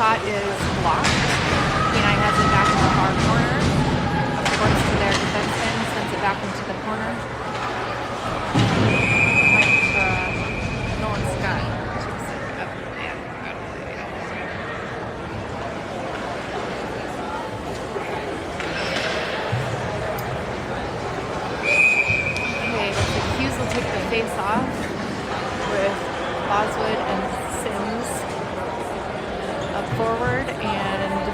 shot is blocked. Kenai has it back in the far corner. Courts to their defenseman, sends it back into the corner. Nolan Scott takes it up and out of play. Okay, looks like Hughes will take the face off with Boswood and Sims up forward, and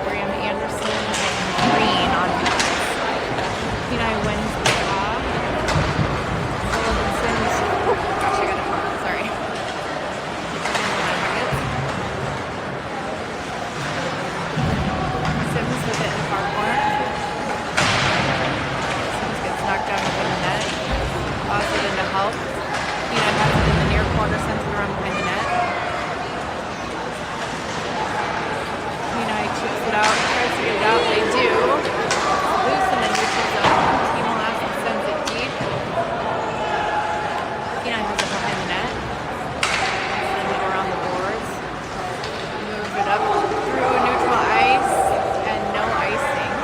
Graham Anderson and Green on defense. Kenai wins the draw. Sullivan Sims. Oh gosh, I got it wrong. Sorry. Sims with it in the far corner. Sims gets knocked down within the net. Boswood in to help. Kenai has it in the near corner, sends it around behind the net. Kenai chips it out, tries to get it out. They do. Loose in the neutral zone. Team Alaska sends it deep. Kenai has it behind the net. Sends it around the boards. Moves it up through neutral ice and no icing.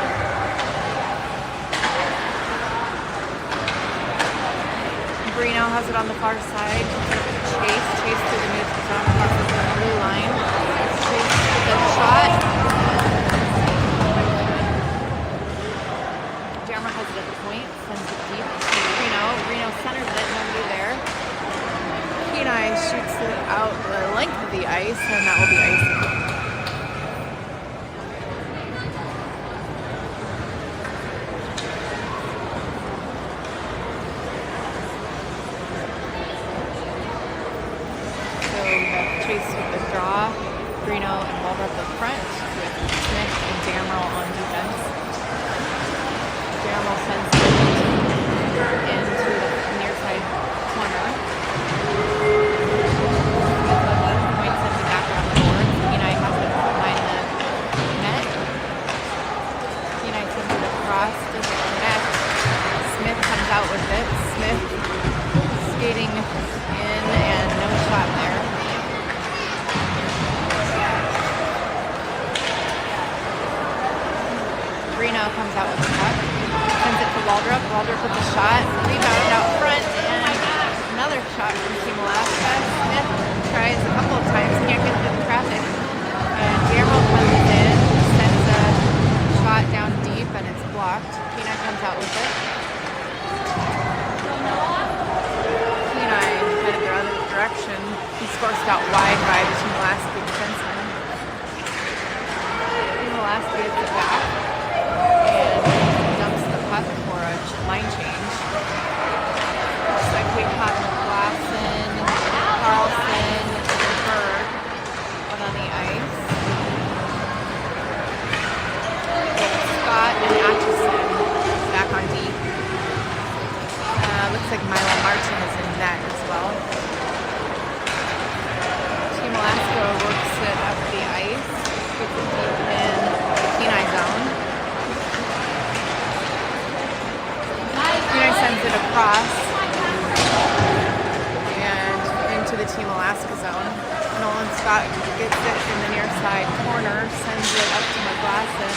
Brino has it on the far side. Chase through the neutral zone, crosses the blue line. Chase with a shot. Jammer has it at the point, sends it deep to Reno. Reno centers it, nobody there. Kenai shoots it out the length of the ice, and that will be icing. Chase with the draw, Brino and Waldrop up front with Smith and Damerl on defense. Damerl sends it into the near side corner. Point sends it back around the board. Kenai has it behind the net. Kenai sends it across to the net. Smith comes out with it. Smith skating in and no shot there. Brino comes out with the puck, sends it to Waldrop. Waldrop with the shot, rebound out front, and another shot from Team Alaska. Smith tries a couple of times, can't get through the traffic, and Damerl comes in, sends a shot down deep, and it's blocked. Kenai comes out with it. Kenai headed the other direction. He's forced out wide by the Team Alaska defenseman. Team Alaska gets it back and dumps the puck for a line change. Looks like we have Glasson, Carlson, and Berg out on the ice. Scott and Atchison back on D. Looks like Milo Martin is in net as well. Team Alaska works it up the ice, gets it deep in the Kenai zone. Kenai sends it across and into the Team Alaska zone. Nolan Scott gets it in the near side corner, sends it up to McGlasson.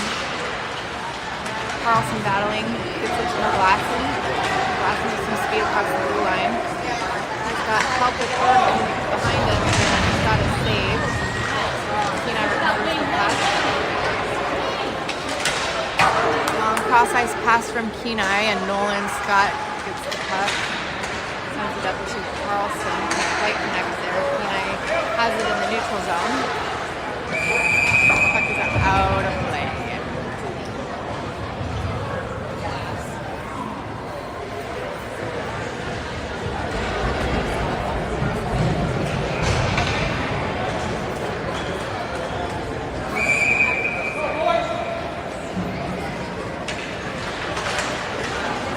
Carlson battling, gets it to McGlasson. McGlasson with some speed across the blue line. He's got help with Oregon behind him, and he's got a save. Kenai recovers the puck. Cross ice pass from Kenai, and Nolan Scott gets the puck. Sends it up to Carlson. Light connects there. Kenai has it in the neutral zone. Puck is out of play.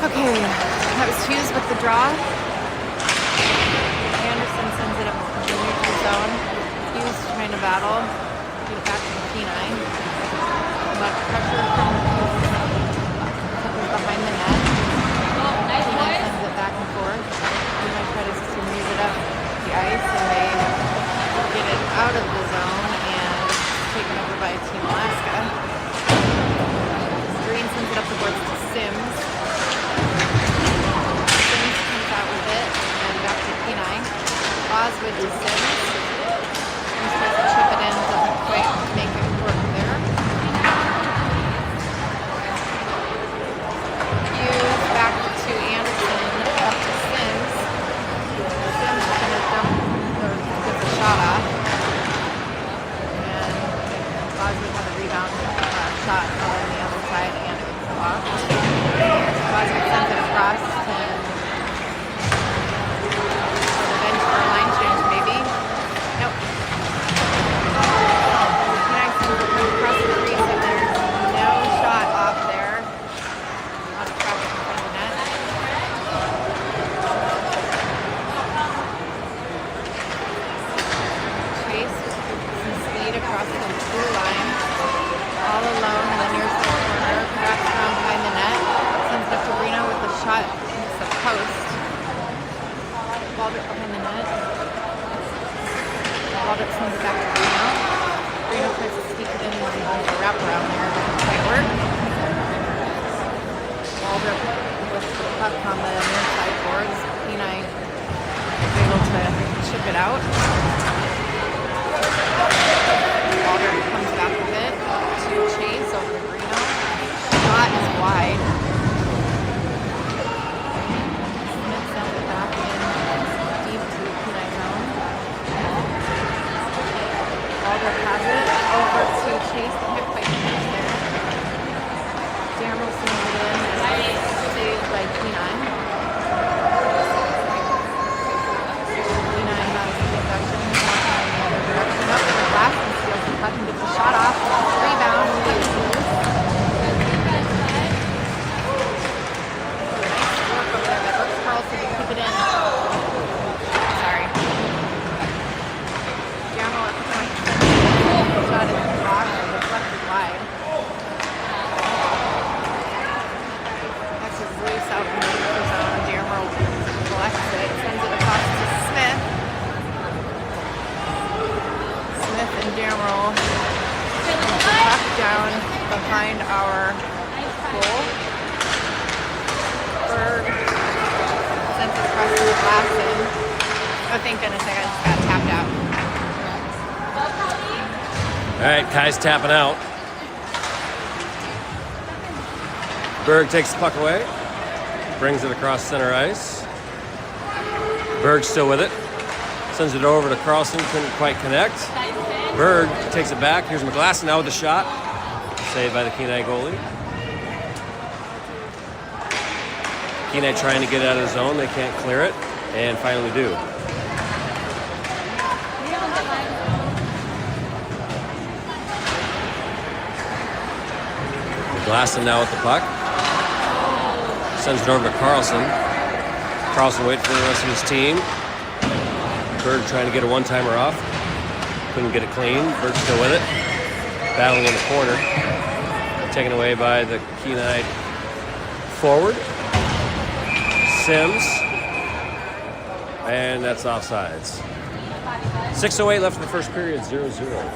Okay, that was Hughes with the draw. Anderson sends it up to the neutral zone. Hughes trying to battle, get it back to Kenai. But pressure from behind the net. Kenai sends it back and forth. Kenai tries to move it up the ice, and they get it out of the zone and take by Team Alaska. Green sends it up the boards to Sims. Sims comes out with it and back to Kenai. Boswood to Sims. Sims tries to chip it in, doesn't quite make it work there. Hughes back to Anderson, up to Sims. Sims is going to dump or gets a shot off. And Boswood had a rebound shot on the other side and it was blocked. Boswood sends it across and for the bench for a line change maybe. Nope. Kenai sends it across the crease and there's no shot off there. A lot of traffic in front of the net. Chase some speed across the blue line. All alone in the near side corner. Wraps around behind the net. Sends it to Reno with a shot. It's a post. Waldrop behind the net. Waldrop sends it back to Reno. Reno tries to sneak it in and there's a wraparound there. Doesn't quite work. Waldrop with the puck on the near side boards. Kenai is able to chip it out. Waldrop comes back with it to Chase over to Reno. Shot is wide. Smith sends it back in deep to Kenai zone. Waldrop has it over to Chase. The hit by Chase there. Daryl sends it in and saved by Kenai. Kenai has possession, walking in the other direction. Up in the glass and steals the puck and gets a shot off. Rebound, loose. Nice work over there by Brooks Carlson to keep it in. Sorry. Jamal at the point. The shot is blocked and deflected wide. That's a loose out in the neutral zone. Daryl collects it, sends it across to Smith. Smith and Daryl back down behind our goal. Berg sends it across to the glass in. Oh, thank goodness I just got tapped out. All right, Kai's tapping out. Berg takes the puck away, brings it across center ice. Berg still with it. Sends it over to Carlson, couldn't quite connect. Berg takes it back. Here's McGlasson now with the shot. Saved by the Kenai goalie. Kenai trying to get it out of the zone. They can't clear it, and finally do. McGlasson now with the puck. Sends it over to Carlson. Carlson waiting for the rest of his team. Berg trying to get a one-timer off. Couldn't get it clean. Berg still with it. Battling in the corner. Taken away by the Kenai forward. Sims. And that's offsides. 6:08 left in the first period, 0-0.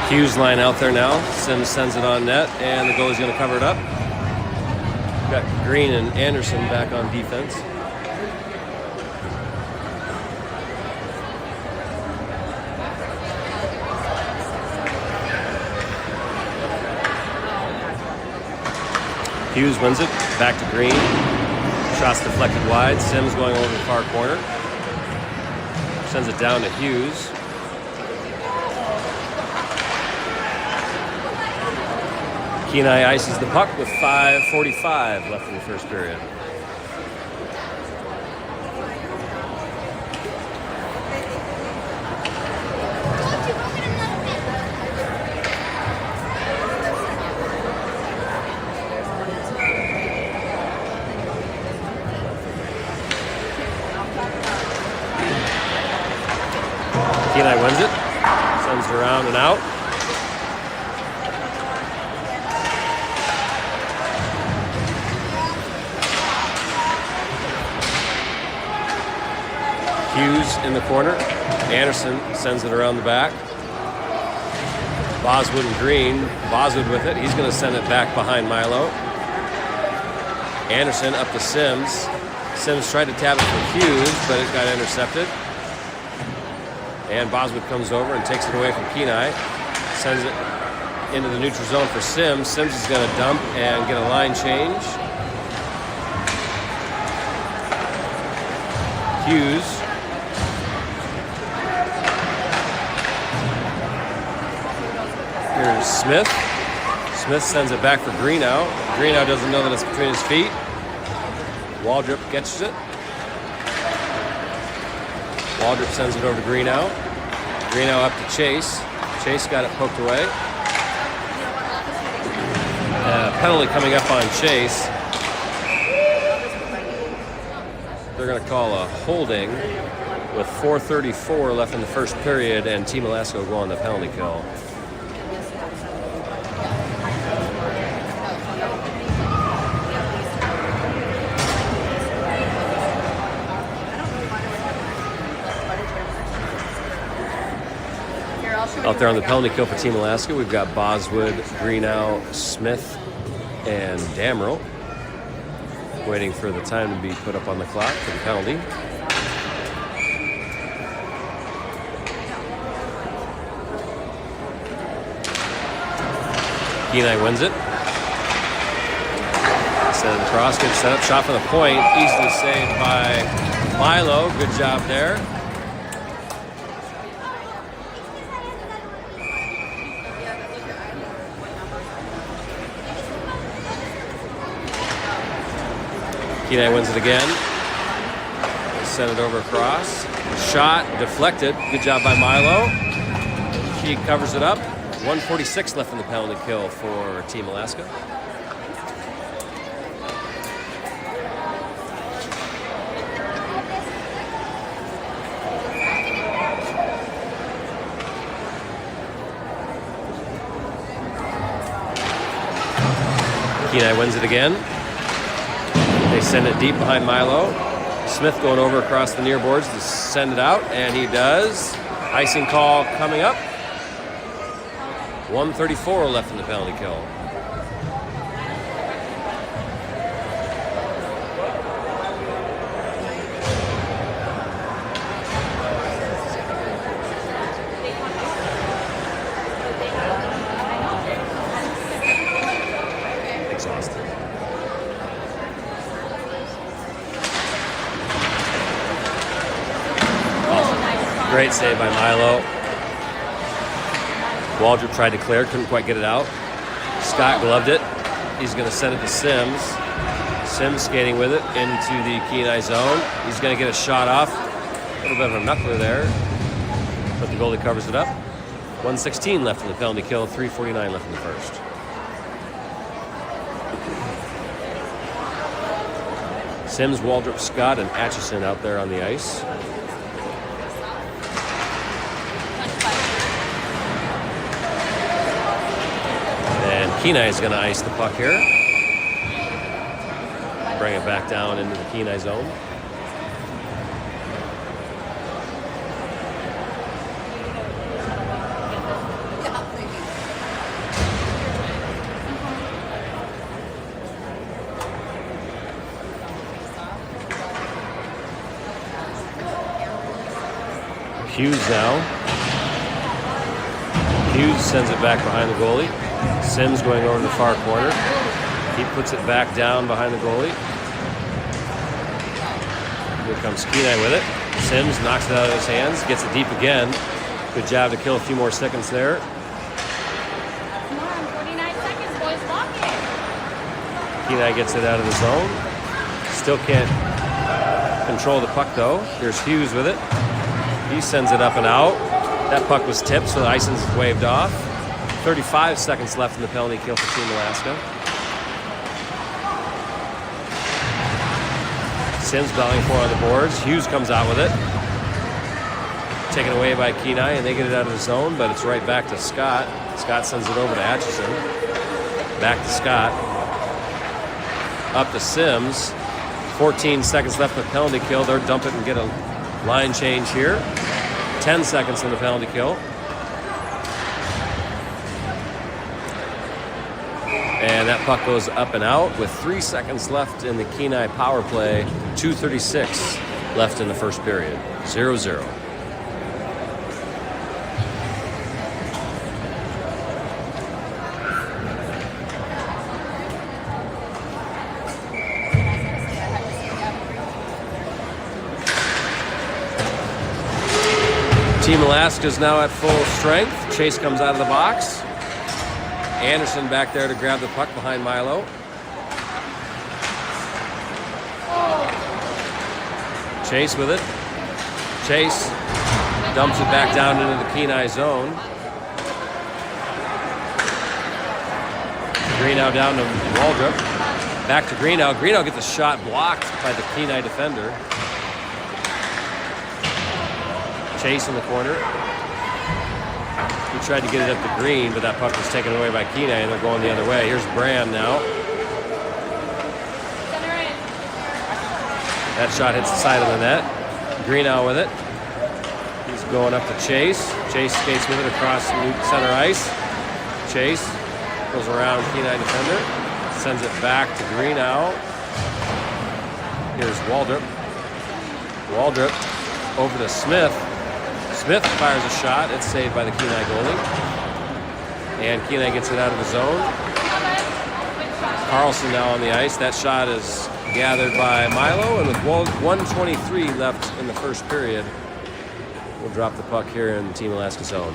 Hughes line out there now. Sims sends it on net, and the goalie's going to cover it up. Got Green and Anderson back on defense. Hughes wins it. Back to Green. Shots deflected wide. Sims going over the far corner. Sends it down to Hughes. Kenai ices the puck with 5:45 left in the first period. Kenai wins it. Sends it around and out. Hughes in the corner. Anderson sends it around the back. Boswood and Green. Boswood with it. He's going to send it back behind Milo. Anderson up to Sims. Sims tried to tap it for Hughes, but it got intercepted. And Boswood comes over and takes it away from Kenai. Sends it into the neutral zone for Sims. Sims is going to dump and get a line change. Hughes. Here's Smith. Smith sends it back for Greenough. Greenough doesn't know that it's between his feet. Waldrop catches it. Waldrop sends it over to Greenough. Greenough up to Chase. Chase got it poked away. Penalty coming up on Chase. They're going to call a holding with 4:34 left in the first period, and Team Alaska will go on the penalty kill. Out there on the penalty kill for Team Alaska, we've got Boswood, Greenough, Smith, and Damrell waiting for the time to be put up on the clock for the penalty. Kenai wins it. Send it across, good setup, shot from the point, easily saved by Milo. Good job there. Kenai wins it again. Send it over across. Shot deflected. Good job by Milo. She covers it up. 1:46 left in the penalty kill for Team Alaska. Kenai wins it again. They send it deep behind Milo. Smith going over across the near boards to send it out, and he does. Icing call coming up. 1:34 left in the penalty kill. Exhausted. Great save by Milo. Waldrop tried to clear, couldn't quite get it out. Scott gloved it. He's going to send it to Sims. Sims skating with it into the Kenai zone. He's going to get a shot off. A little bit of a knuckler there. But the goalie covers it up. 1:16 left in the penalty kill, 3:49 left in the first. Sims, Waldrop, Scott, and Atchison out there on the ice. Kenai is going to ice the puck here. Bring it back down into the Kenai zone. Hughes now. Hughes sends it back behind the goalie. Sims going over to the far corner. He puts it back down behind the goalie. Here comes Kenai with it. Sims knocks it out of his hands, gets it deep again. Good job to kill a few more seconds there. Come on, 49 seconds, boys, lock it. Kenai gets it out of the zone. Still can't control the puck though. Here's Hughes with it. He sends it up and out. That puck was tipped, so the icing's waved off. 35 seconds left in the penalty kill for Team Alaska. Sims battling for on the boards. Hughes comes out with it. Taken away by Kenai, and they get it out of the zone, but it's right back to Scott. Scott sends it over to Atchison. Back to Scott. Up to Sims. 14 seconds left in the penalty kill. They'll dump it and get a Line change here. 10 seconds in the penalty kill. And that puck goes up and out with 3 seconds left in the Kenai power play. 2:36 left in the first period. 0-0. Team Alaska is now at full strength. Chase comes out of the box. Anderson back there to grab the puck behind Milo. Chase with it. Chase dumps it back down into the Kenai zone. Greenow down to Waldrop. Back to Greenow. Greenow gets a shot blocked by the Kenai defender. Chase in the corner. He tried to get it up the green, but that puck was taken away by Kenai, and they're going the other way. Here's Brand now. That shot hits the side of the net. Greenow with it. He's going up to Chase. Chase skates with it across center ice. Chase goes around Kenai defender. Sends it back to Greenow. Here's Waldrop. Waldrop over to Smith. Smith fires a shot. It's saved by the Kenai goalie. And Kenai gets it out of the zone. Carlson now on the ice. That shot is gathered by Milo. And with 1:23 left in the first period, we'll drop the puck here in Team Alaska zone.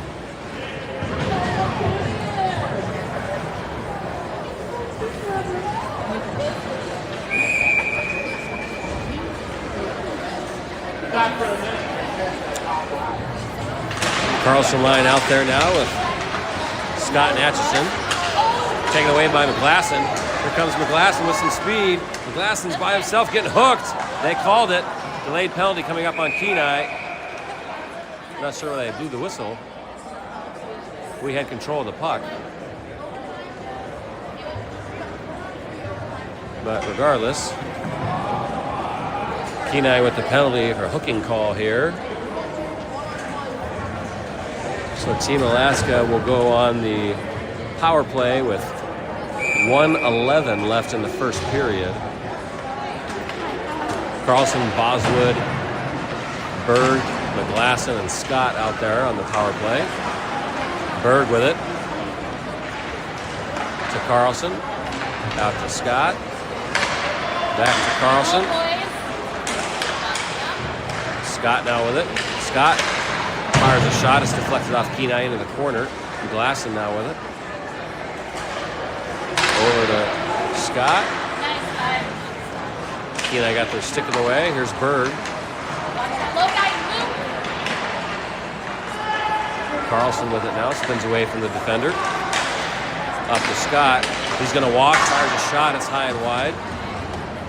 Carlson line out there now with Scott and Atchison. Taken away by McGlasson. Here comes McGlasson with some speed. McGlasson's by himself getting hooked. They called it. Delayed penalty coming up on Kenai. Not sure why they blew the whistle. We had control of the puck. But regardless, Kenai with the penalty for hooking call here. So Team Alaska will go on the power play with 1:11 left in the first period. Carlson, Boswood, Berg, McGlasson, and Scott out there on the power play. Berg with it to Carlson, out to Scott, back to Carlson. Scott now with it. Scott fires a shot. It's deflected off Kenai into the corner. McGlasson now with it. Over to Scott. Kenai got their stick in the way. Here's Berg. Carlson with it now. Spins away from the defender. Up to Scott. He's going to walk. Fires a shot. It's high and wide.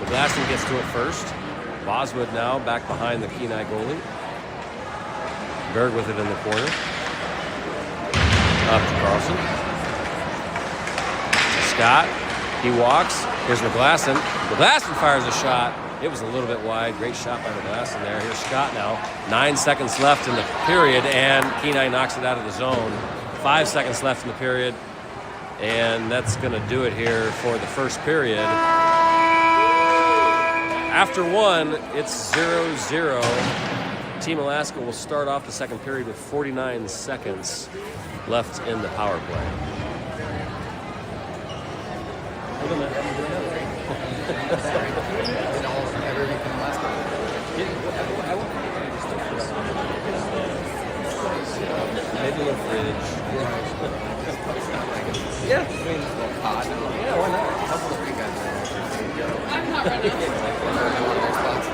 McGlasson gets to it first. Boswood now back behind the Kenai goalie. Berg with it in the corner. Up to Carlson. Scott. He walks. Here's McGlasson. McGlasson fires a shot. It was a little bit wide. Great shot by McGlasson there. Here's Scott now. 9 seconds left in the period, and Kenai knocks it out of the zone. 5 seconds left in the period, and that's going to do it here for the first period. After one, it's 0-0. Team Alaska will start off the second period with 49 seconds left in the power play. Maybe a little fridge. Yeah. I mean, a little pod. Yeah, why not? A couple of weekends. I'm not ready.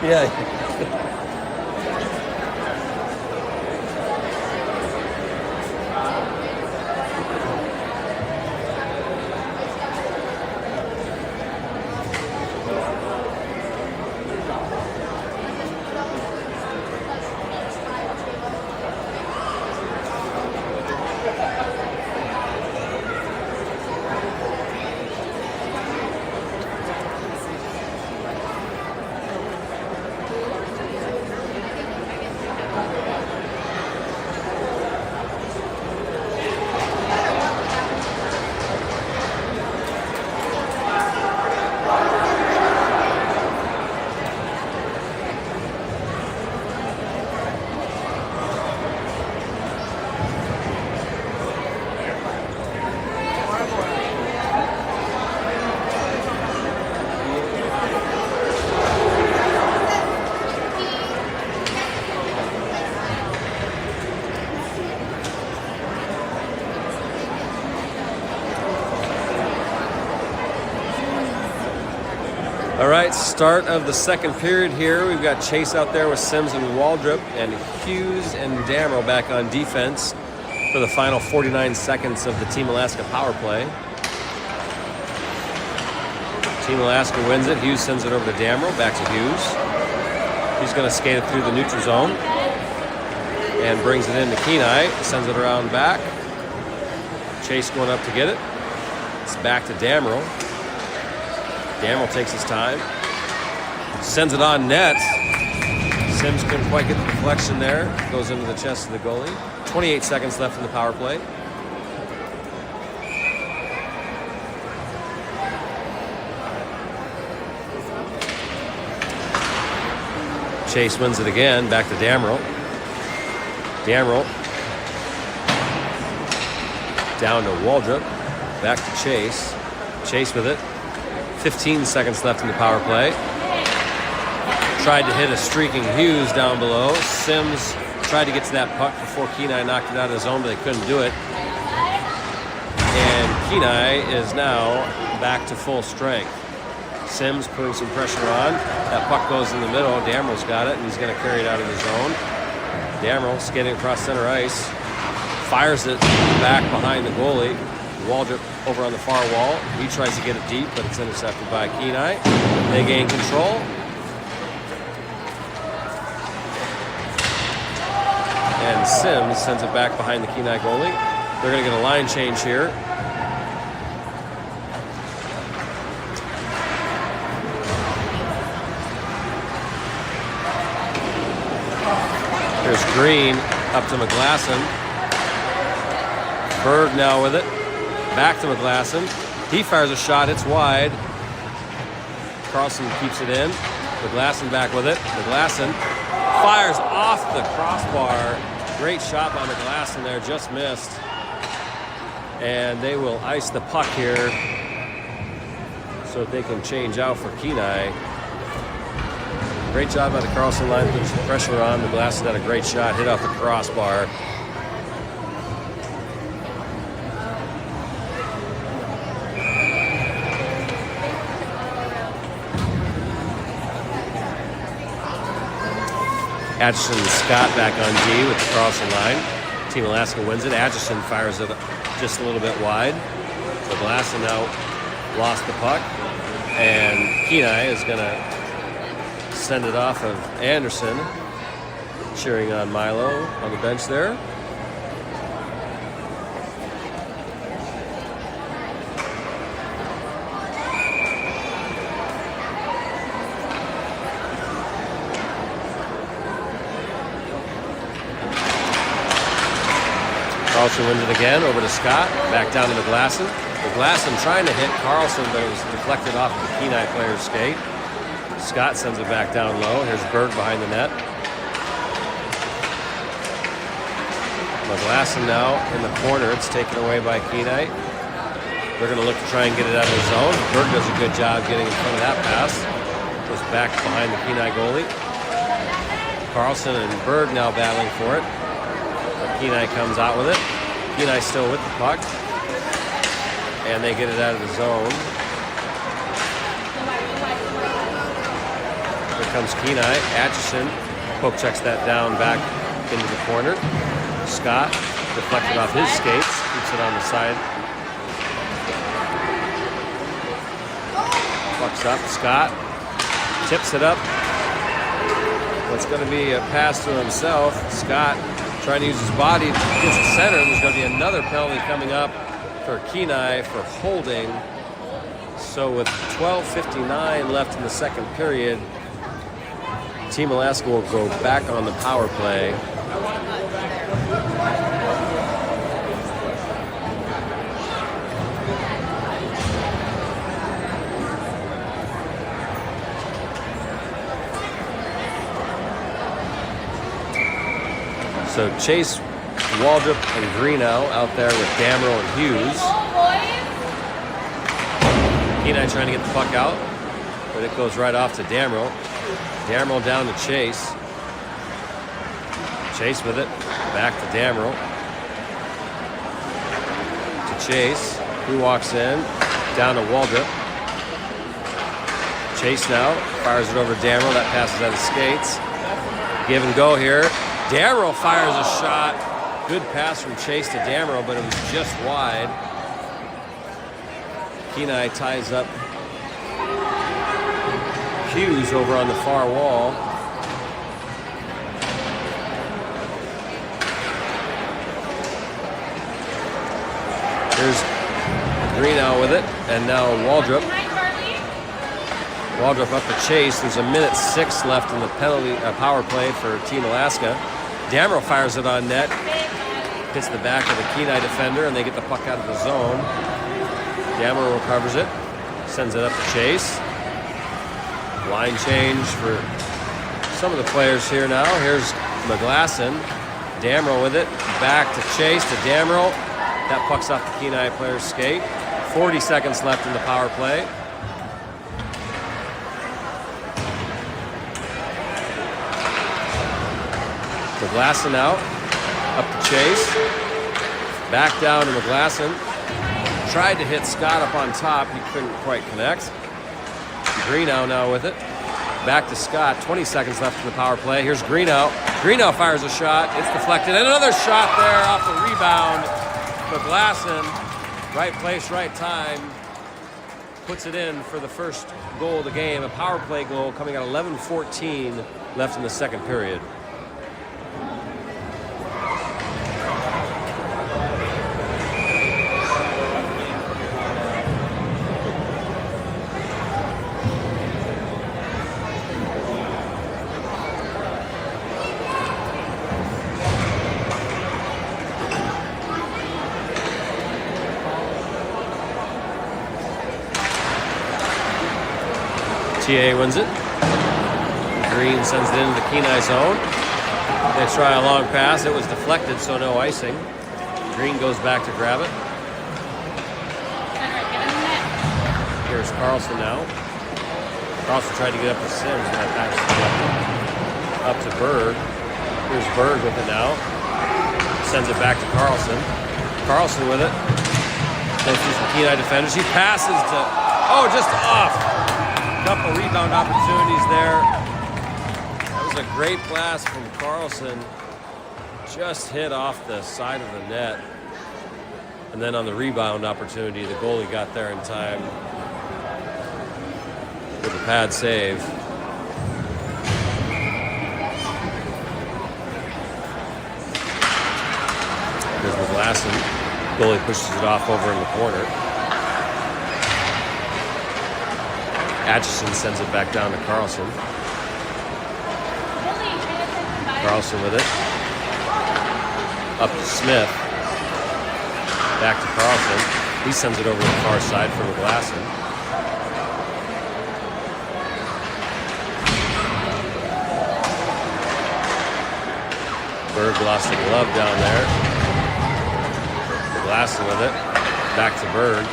Yeah. right, start of the second period here. We've got Chase out there with Sims and Waldrop, and Hughes and Damrell back on defense for the final 49 seconds of the Team Alaska power play. Team Alaska wins it. Hughes sends it over to Damrell. Back to Hughes. He's going to skate it through the neutral zone and brings it into Kenai. Sends it around back. Chase going up to get it. It's back to Damrell. Damrell takes his time. Sends it on net. Sims couldn't quite get the deflection there. Goes into the chest of the goalie. 28 seconds left in the power play. Chase wins it again. Back to Damrell. Damrell down to Waldrop. Back to Chase. Chase with it. 15 seconds left in the power play. Tried to hit a streaking Hughes down below. Sims tried to get to that puck before Kenai knocked it out of his zone, but they couldn't do it. And Kenai is now back to full strength. Sims putting some pressure on. That puck goes in the middle. Damrell's got it, and he's going to carry it out of the zone. Damrell skating across center ice. Fires it back behind the goalie. Waldrop over on the far wall. He tries to get it deep, but it's intercepted by Kenai. They gain control. And Sims sends it back behind the Kenai goalie. They're going to get a line change here. Here's Green up to McGlasson. Berg now with it. Back to McGlasson. He fires a shot. It's wide. Carlson keeps it in. McGlasson back with it. McGlasson fires off the crossbar. Great shot by McGlasson there. Just missed. And they will ice the puck here so that they can change out for Kenai. Great job by the Carlson line. Put some pressure on. McGlasson had a great shot. Hit off the crossbar. Atchison and Scott back on D with the Carlson line. Team Alaska wins it. Atchison fires it just a little bit wide. McGlasson now lost the puck. And Kenai is going to send it off of Anderson. Cheering on Milo on the bench there. Carlson wins it again, over to Scott, back down to McGlasson. McGlasson trying to hit Carlson, but it was deflected off of the Kenai player's skate. Scott sends it back down low. Here's Berg behind the net. McGlasson now in the corner. It's taken away by Kenai. They're going to look to try and get it out of the zone. Berg does a good job getting in front of that pass. Goes back behind the Kenai goalie. Carlson and Berg now battling for it. Kenai comes out with it. Kenai still with the puck. And they get it out of the zone. Here comes Kenai. Atchison poke checks that down back into the corner. Scott deflected off his skates. Keeps it on the side. Puck's up. Scott tips it up. What's going to be a pass to himself. Scott trying to use his body against the center. There's going to be another penalty coming up for Kenai for holding. So with 12:59 left in the second period, Team Alaska will go back on the power play. So Chase, Waldrop, and Greenow out there with Damrell and Hughes. Kenai trying to get the puck out, but it goes right off to Damrell. Damrell down to Chase. Chase with it. Back to Damrell. To Chase. He walks in. Down to Waldrop. Chase now fires it over to Damrell. That passes out of skates. Give and go here. Damrell fires a shot. Good pass from Chase to Damrell, but it was just wide. Kenai ties up Hughes over on the far wall. Here's Greenow with it, and now Waldrop. Waldrop up to Chase. There's 1:06 left in the penalty power play for Team Alaska. Damrell fires it on net. Hits the back of the Kenai defender, and they get the puck out of the zone. Damrell recovers it. Sends it up to Chase. Line change for some of the players here now. Here's McGlasson. Damrell with it. Back to Chase, to Damrell. That puck's off the Kenai player's skate. 40 seconds left in the power play. McGlasson out. Up to Chase. Back down to McGlasson. Tried to hit Scott up on top. He couldn't quite connect. Greenow now with it. Back to Scott. 20 seconds left in the power play. Here's Greenow. Greenow fires a shot. It's deflected. And another shot there off the rebound. McGlasson, right place, right time. Puts it in for the first goal of the game. A power play goal coming at 11:14 left in the second period. TA wins it. Green sends it into the Kenai zone. They try a long pass. It was deflected, so no icing. Green goes back to grab it. Here's Carlson now. Carlson tried to get up to Sims, but that pass is deflected. Up to Berg. Here's Berg with it now. Sends it back to Carlson. Carlson with it. Goes through some Kenai defenders. He passes to, just off. Couple rebound opportunities there. That was a great blast from Carlson. Just hit off the side of the net. And then on the rebound opportunity, the goalie got there in time with a pad save. Here's McGlasson. Goalie pushes it off over in the corner. Atchison sends it back down to Carlson. Carlson with it. Up to Smith. Back to Carlson. He sends it over to the far side for McGlasson. Berg lost the glove down there. McGlasson with it. Back to Berg.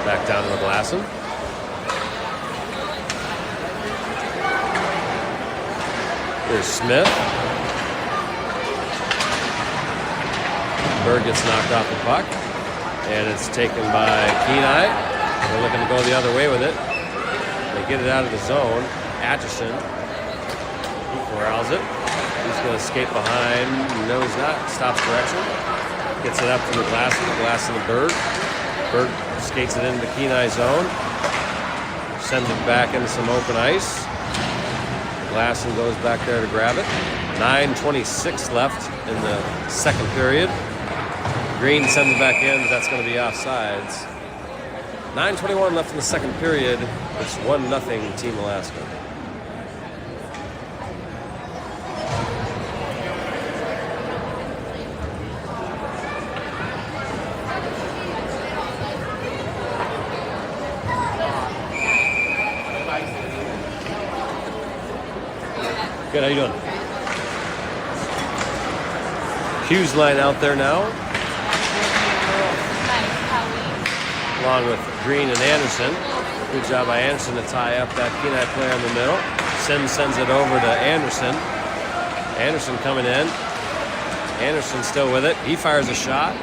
Back down to McGlasson. Here's Smith. Berg gets knocked off the puck. And it's taken by Kenai. They're looking to go the other way with it. They get it out of the zone. Atchison. He corrals it. He's going to skate behind. No, he's not. Stops direction. Gets it up to McGlasson. McGlasson to Berg. Berg skates it into the Kenai zone. Sends it back into some open ice. Glasson goes back there to grab it. 9:26 left in the second period. Green sends it back in, but that's going to be offsides. 9:21 left in the second period. It's 1-0 Team Alaska. Good, how you doing? Hughes line out there now. Along with Green and Anderson. Good job by Anderson to tie up that Kenai player in the middle. Sims sends it over to Anderson. Anderson coming in. Anderson still with it. He fires a shot.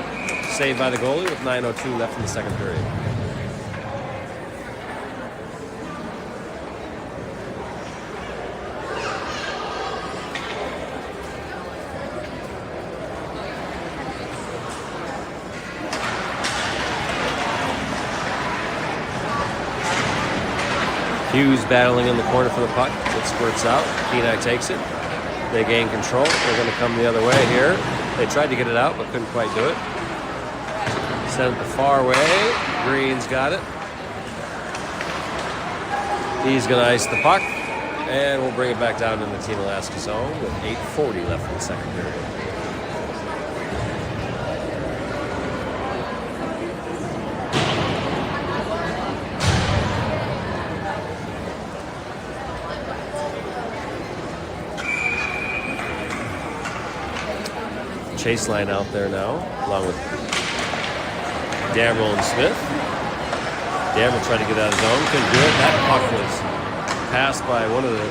Saved by the goalie with 9:02 left in the second period. Hughes battling in the corner for the puck. It squirts out. Kenai takes it. They gain control. They're going to come the other way here. They tried to get it out, but couldn't quite do it. Sent it the far way. Green's got it. He's going to ice the puck. And we'll bring it back down in the Team Alaska zone with 8:40 left in the second period. Chase line out there now, along with Damrell and Smith. Damrell tried to get out of his zone, couldn't do it. That puck was passed by one of the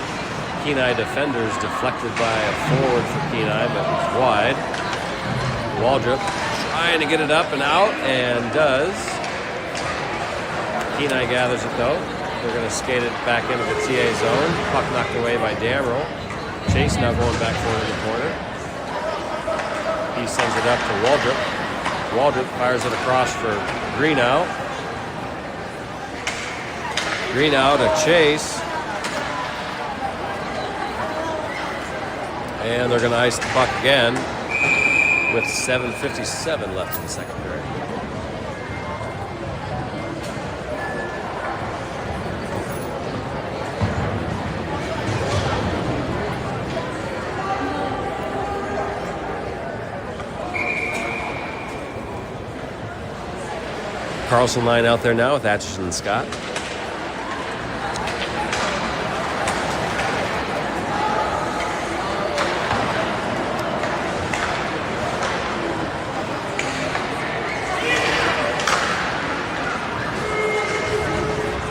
Kenai defenders, deflected by a forward for Kenai, but it was wide. Waldrop trying to get it up and out, and does. Kenai gathers it though. They're going to skate it back into the TA zone. Puck knocked away by Damrell. Chase now going back forward in the corner. He sends it up to Waldrop. Waldrop fires it across for Greenow. Greenow to Chase. And they're going to ice the puck again with 7:57 left in the second period. Carlson line out there now with Atchison and Scott.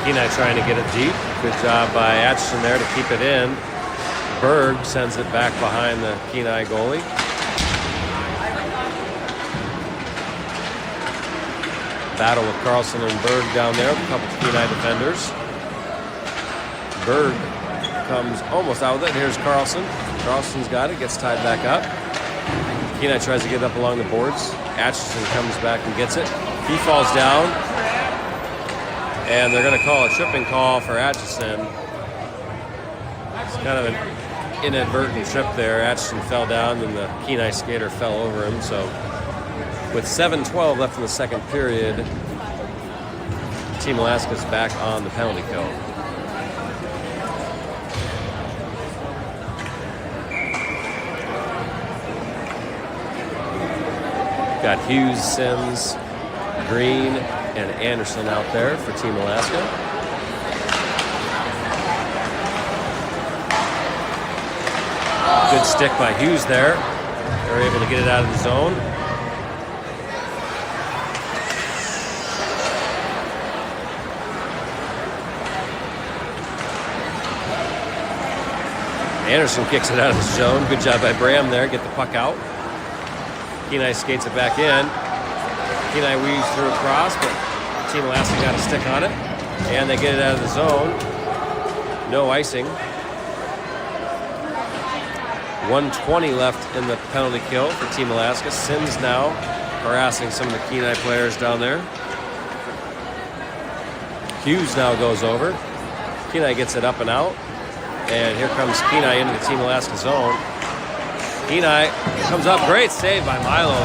Kenai trying to get it deep. Good job by Atchison there to keep it in. Berg sends it back behind the Kenai goalie. Battle with Carlson and Berg down there, a couple of Kenai defenders. Berg comes almost out with it. Here's Carlson. Carlson's got it, gets tied back up. Kenai tries to get up along the boards. Atchison comes back and gets it. He falls down. And they're going to call a tripping call for Atchison. It's kind of an inadvertent trip there. Atchison fell down and the Kenai skater fell over him. So with 7:12 left in the second period, Team Alaska's back on the penalty kill. Got Hughes, Sims, Green, and Anderson out there for Team Alaska. Good stick by Hughes there. They're able to get it out of the zone. Anderson kicks it out of the zone. Good job by Bram there. Get the puck out. Kenai skates it back in. Kenai weaves through across, but Team Alaska got a stick on it. And they get it out of the zone. No icing. 1:20 left in the penalty kill for Team Alaska. Sims now harassing some of the Kenai players down there. Hughes now goes over. Kenai gets it up and out. And here comes Kenai into the Team Alaska zone. Kenai comes up. Great save by Milo.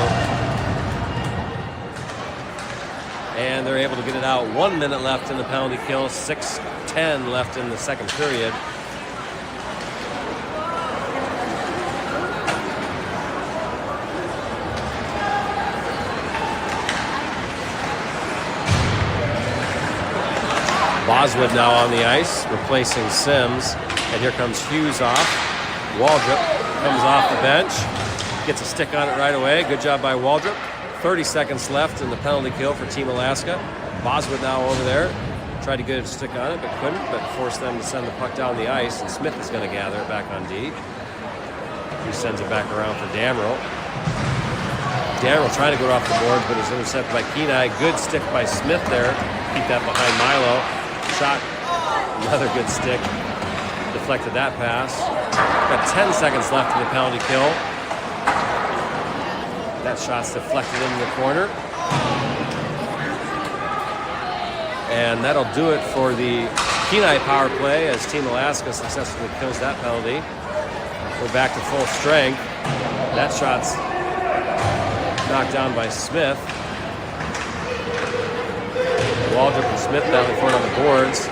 And they're able to get it out. 1 minute left in the penalty kill. 6:10 left in the second period. Boswood now on the ice, replacing Sims. And here comes Hughes off. Waldrop comes off the bench. Gets a stick on it right away. Good job by Waldrop. 30 seconds left in the penalty kill for Team Alaska. Boswood now over there. Tried to get a stick on it, but couldn't. But forced them to send the puck down the ice. And Smith is going to gather it back on D. He sends it back around for Damrell. Damrell trying to go off the board, but is intercepted by Kenai. Good stick by Smith there. Keep that behind Milo. Shot. Another good stick. Deflected that pass. Got 10 seconds left in the penalty kill. That shot's deflected into the corner. And that'll do it for the Kenai power play as Team Alaska successfully kills that penalty. We're back to full strength. That shot's knocked down by Smith. Waldrop and Smith battling for it on the boards.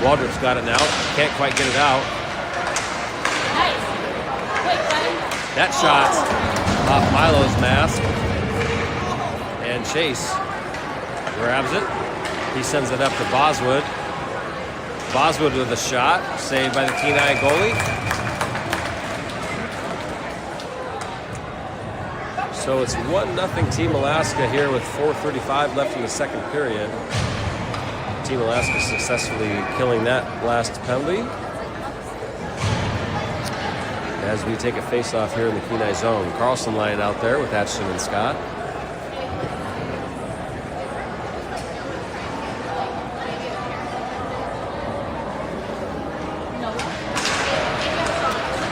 Waldrop's got it now. Can't quite get it out. Nice. Quick, buddy. That shot's off Milo's mask. And Chase grabs it. He sends it up to Boswood. Boswood with a shot, saved by the Kenai goalie. So it's 1-0 Team Alaska here with 4:35 left in the second period. Team Alaska successfully killing that last penalty. As we take a face-off here in the Kenai zone. Carlson lying out there with Atchison and Scott.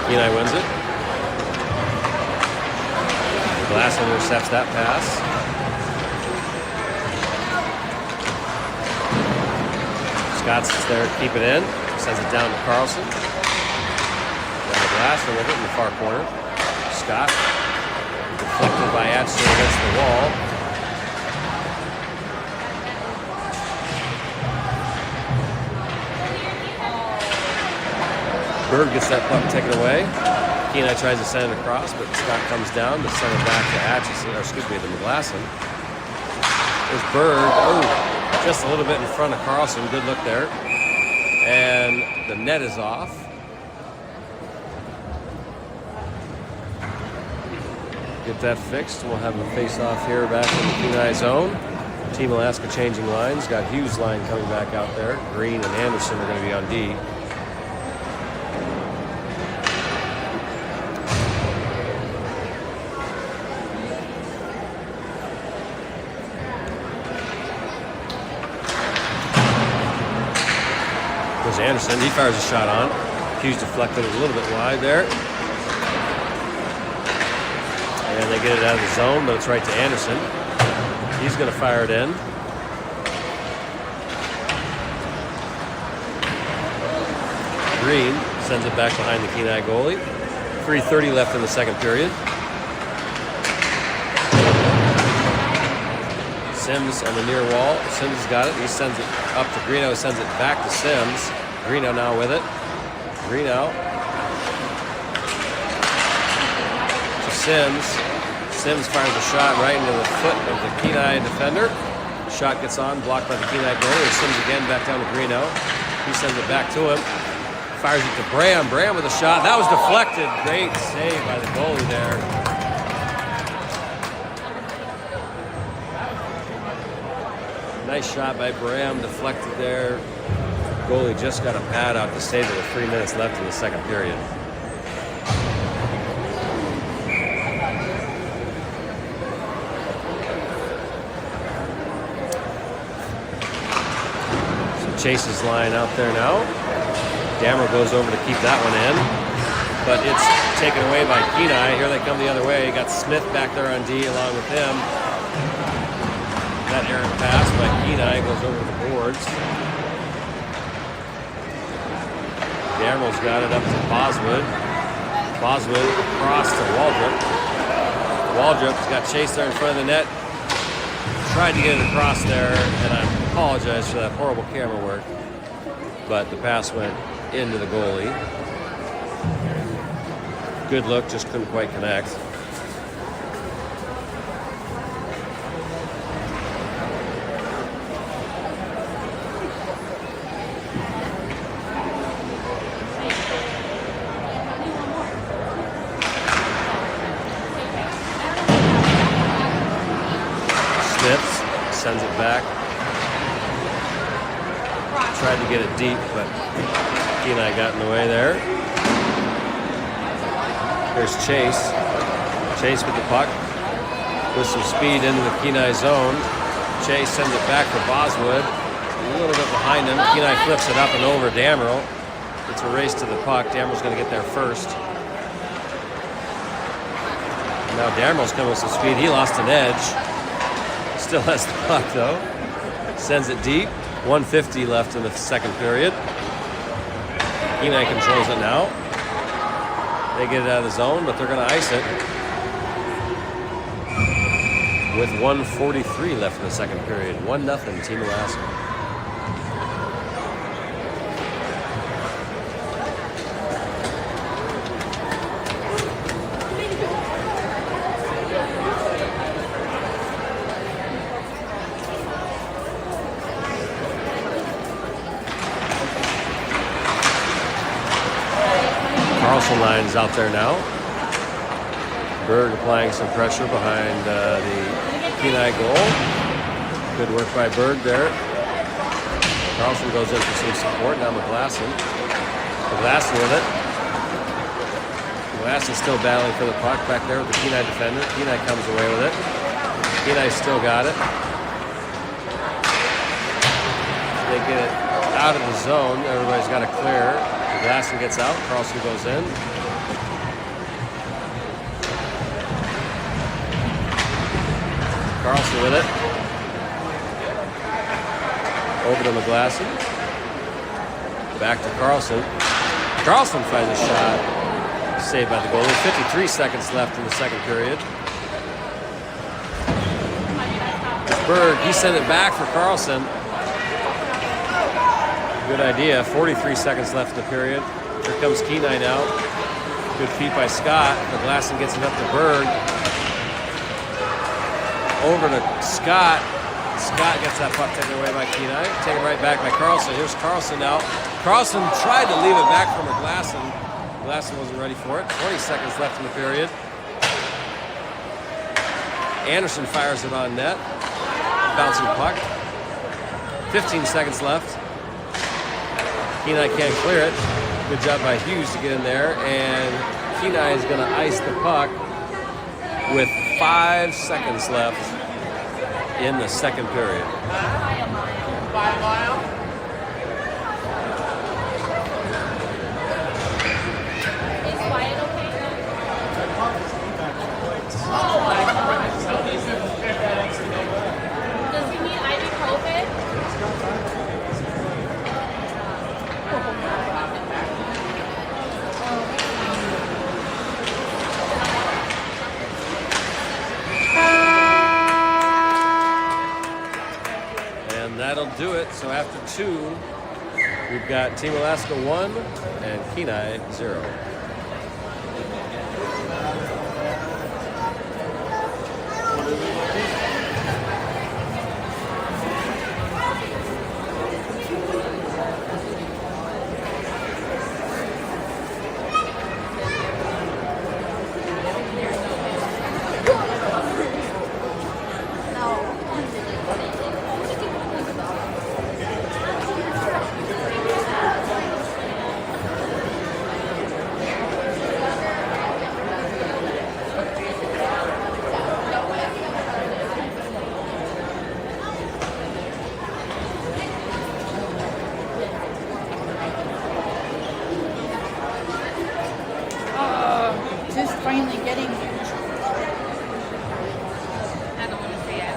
Kenai wins it. Glass intercepts that pass. Scott's there to keep it in. Sends it down to Carlson. Down to Glass with it in the far corner. Scott deflected by Atchison against the wall. Bird gets that puck taken away. Kenai tries to send it across, but Scott comes down to send it back to Atchison, or excuse me, to McGlasson. There's Bird. Oh, just a little bit in front of Carlson. Good look there. And the net is off. Get that fixed. We'll have a face-off here back in the Kenai zone. Team Alaska changing lines. Got Hughes' line coming back out there. Green and Anderson are going to be on D. Anderson, he fires a shot on. Hughes deflected it a little bit wide there. And they get it out of the zone, but it's right to Anderson. He's going to fire it in. Green sends it back behind the Kenai goalie. 3:30 left in the second period. Sims on the near wall. Sims has got it. He sends it up to Greeno. Sends it back to Sims. Greeno now with it. Greeno to Sims. Sims fires a shot right into the foot of the Kenai defender. Shot gets on, blocked by the Kenai goalie. Sims again back down to Greeno. He sends it back to him. Fires it to Bram. Bram with a shot. That was deflected. Great save by the goalie there. Nice shot by Bram, deflected there. Goalie just got a pad out to save it with 3 minutes left in the second period. So Chase's line out there now. Dammer goes over to keep that one in, but it's taken away by Kenai. Here they come the other way. Got Smith back there on D along with him. That errant pass by Kenai goes over the boards. Damerl's got it up to Boswood. Boswood across to Waldrop. Waldrop's got Chase there in front of the net. Tried to get it across there, and I apologize for that horrible camera work. But the pass went into the goalie. Good look, just couldn't quite connect. Sends it back. Tried to get it deep, but Kenai got in the way there. There's Chase. Chase with the puck. With some speed into the Kenai zone. Chase sends it back for Boswood. A little bit behind him. Kenai flips it up and over Damerl. It's a race to the puck. Damerl's going to get there first. Now Damerl's coming with some speed. He lost an edge. Still has the puck though. Sends it deep. 1:50 left in the second period. Kenai controls it now. They get it out of the zone, but they're going to ice it. With 1:43 left in the second period. 1-0 Team Alaska. Carlson line's out there now. Berg applying some pressure behind the Kenai goal. Good work by Berg there. Carlson goes in for some support. Now McGlasson. McGlasson with it. McGlasson still battling for the puck back there with the Kenai defender. Kenai comes away with it. Kenai still got it. They get it out of the zone. Everybody's got to clear. McGlasson gets out. Carlson goes in. Carlson with it. Over to McGlasson. Back to Carlson. Carlson finds a shot. Saved by the goalie. 53 seconds left in the second period. Berg, he sent it back for Carlson. Good idea. 43 seconds left in the period. Here comes Kenai now. Good feet by Scott. McGlasson gets it up to Berg. Over to Scott. Scott gets that puck taken away by Kenai. Taken right back by Carlson. Here's Carlson now. Carlson tried to leave it back for McGlasson. McGlasson wasn't ready for it. 20 seconds left in the period. Anderson fires it on net. Bouncing puck. 15 seconds left. Kenai can't clear it. Good job by Hughes to get in there. And Kenai is going to ice the puck with 5 seconds left in the second period. Is Wyatt okay? Does he need ibuprofen? And that'll do it. So after 2, we've got Team Alaska 1 and Kenai 0. Just finally getting I don't want to say it,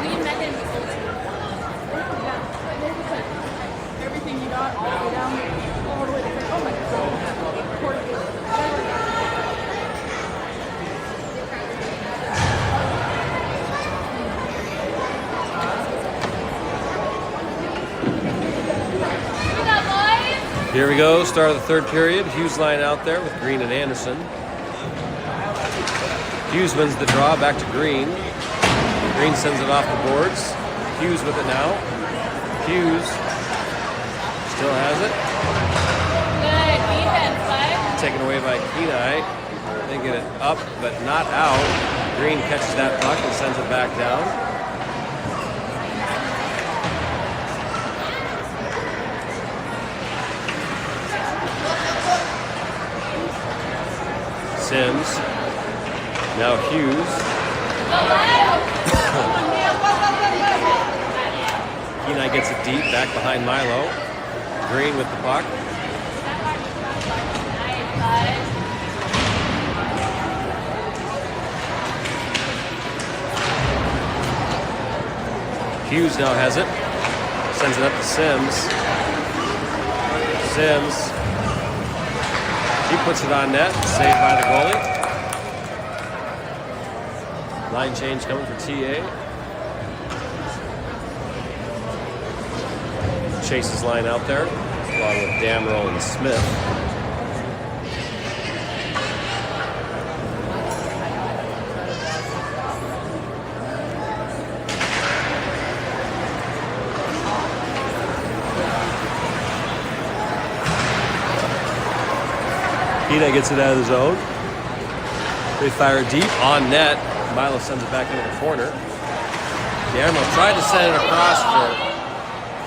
we met him everything you got all the way down, all the way to oh my What's up, boys? Here we go. Start of the third period. Hughes line out there with Green and Anderson. Hughes wins the draw. Back to Green. Green sends it off the boards. Hughes with it now. Hughes still has it. Good defense, bud. Taken away by Kenai. They get it up, but not out. Green catches that puck and sends it back down. Sims. Now Hughes. Kenai gets it deep, back behind Milo. Green with the puck. Hughes now has it. Sends it up to Sims. Sims. He puts it on net. Saved by the goalie. Line change coming for TA. Chase's line out there, along with Damrow and Smith. Kenai gets it out of the zone. They fire deep on net. Milo sends it back into the corner. Damrow tried to send it across for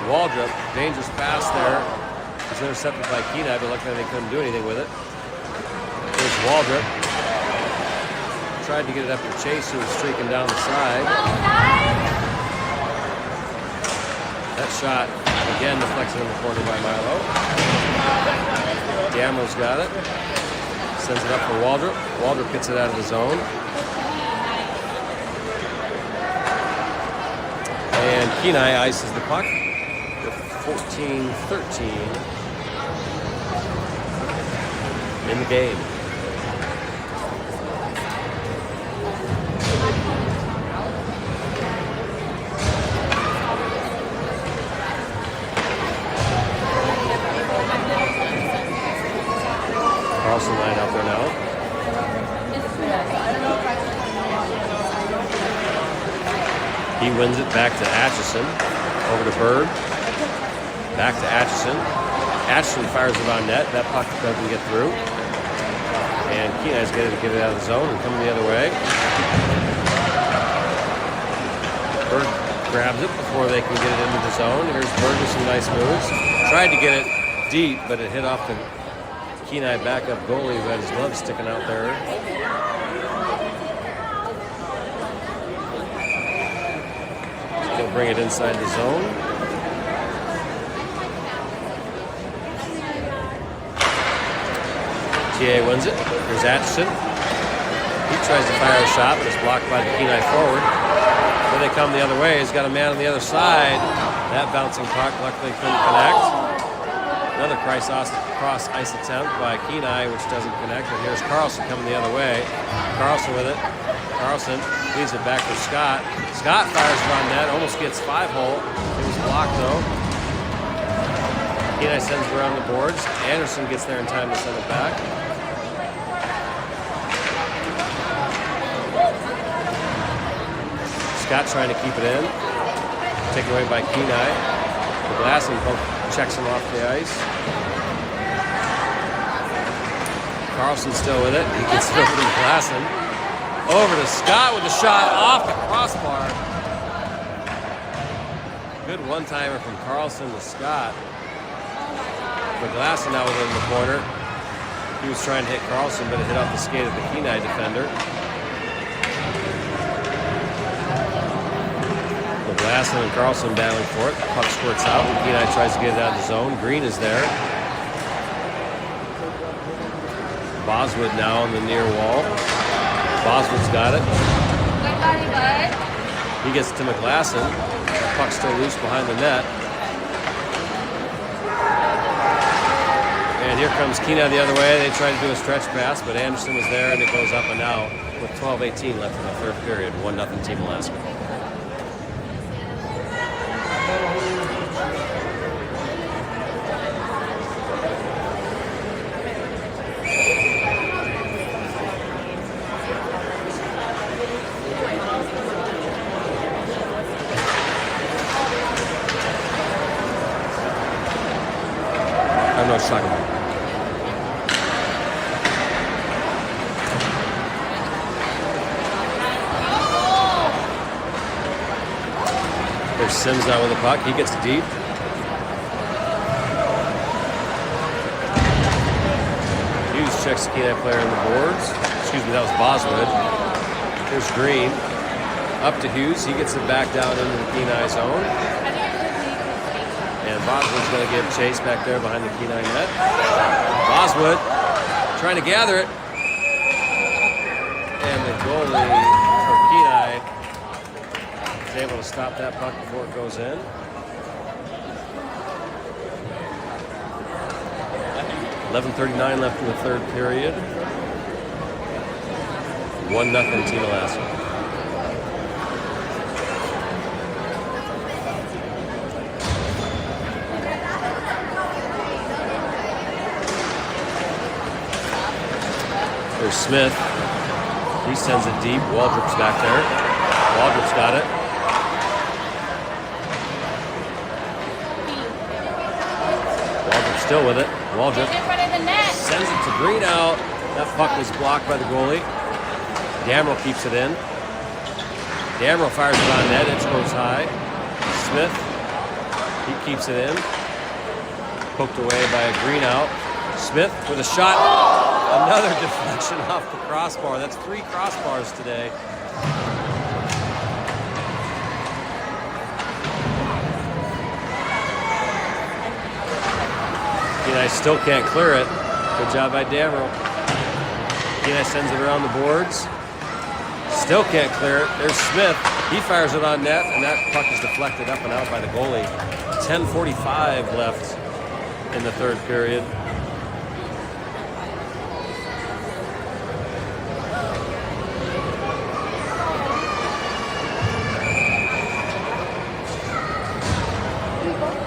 Waldrop. Dangerous pass there. It was intercepted by Kenai, but luckily they couldn't do anything with it. Here's Waldrop. Tried to get it up to Chase, who was streaking down the side. That shot, again, deflected in the corner by Milo. Damrow's got it. Sends it up for Waldrop. Waldrop gets it out of the zone. And Kenai ices the puck with 14-13 in the game. Carlson line out there now. He wins it back to Atchison. Over to Bird. Back to Atchison. Atchison fires it on net. That puck doesn't get through. And Kenai's going to get it out of the zone and coming the other way. Bird grabs it before they can get it into the zone. Here's Bird with some nice moves. Tried to get it deep, but it hit off the Kenai backup goalie who had his glove sticking out there. He'll bring it inside the zone. TA wins it. Here's Atchison. He tries to fire a shot, but it's blocked by the Kenai forward. Here they come the other way. He's got a man on the other side. That bouncing puck luckily couldn't connect. Another cross ice attempt by Kenai, which doesn't connect. And here's Carlson coming the other way. Carlson with it. Carlson leaves it back for Scott. Scott fires it on net, almost gets 5-hole. It was blocked though. Kenai sends it around the boards. Anderson gets there in time to send it back. Scott trying to keep it in. Taken away by Kenai. Glasson checks him off the ice. Carlson still with it. He gets it over to Glasson. Over to Scott with a shot off the crossbar. Good one-timer from Carlson to Scott. McGlasson now within the corner. He was trying to hit Carlson, but it hit off the skate of the Kenai defender. McGlasson and Carlson battling for it. Puck squirts out, and Kenai tries to get it out of the zone. Green is there. Boswood now on the near wall. Boswood's got it. He gets it to McGlasson. Puck's still loose behind the net. And here comes Kenai the other way. They try to do a stretch pass, but Anderson was there, and it goes up and out with 12:18 left in the third period. 1-0 Team Alaska. I don't know what you're talking about. There's Sims now with the puck. He gets deep. Hughes checks the Kenai player on the boards. Excuse me, that was Boswood. Here's Green. Up to Hughes. He gets it back down into the Kenai zone. And Boswood's going to give chase back there behind the Kenai net. Boswood trying to gather it. And the goalie for Kenai is able to stop that puck before it goes in. 11:39 left in the third period. 1-0 Team Alaska. There's Smith. He sends it deep. Waldrop's back there. Waldrop's got it. Waldrop's still with it. Waldrop sends it to Green out. That puck was blocked by the goalie. Damrell keeps it in. Damrell fires it on net. It goes high. Smith, he keeps it in. Poked away by a Green out. Smith with a shot. Another deflection off the crossbar. That's 3 crossbars today. Kenai still can't clear it. Good job by Damrell. Kenai sends it around the boards. Still can't clear it. There's Smith. He fires it on net, and that puck is deflected up and out by the goalie. 10:45 left in the third period.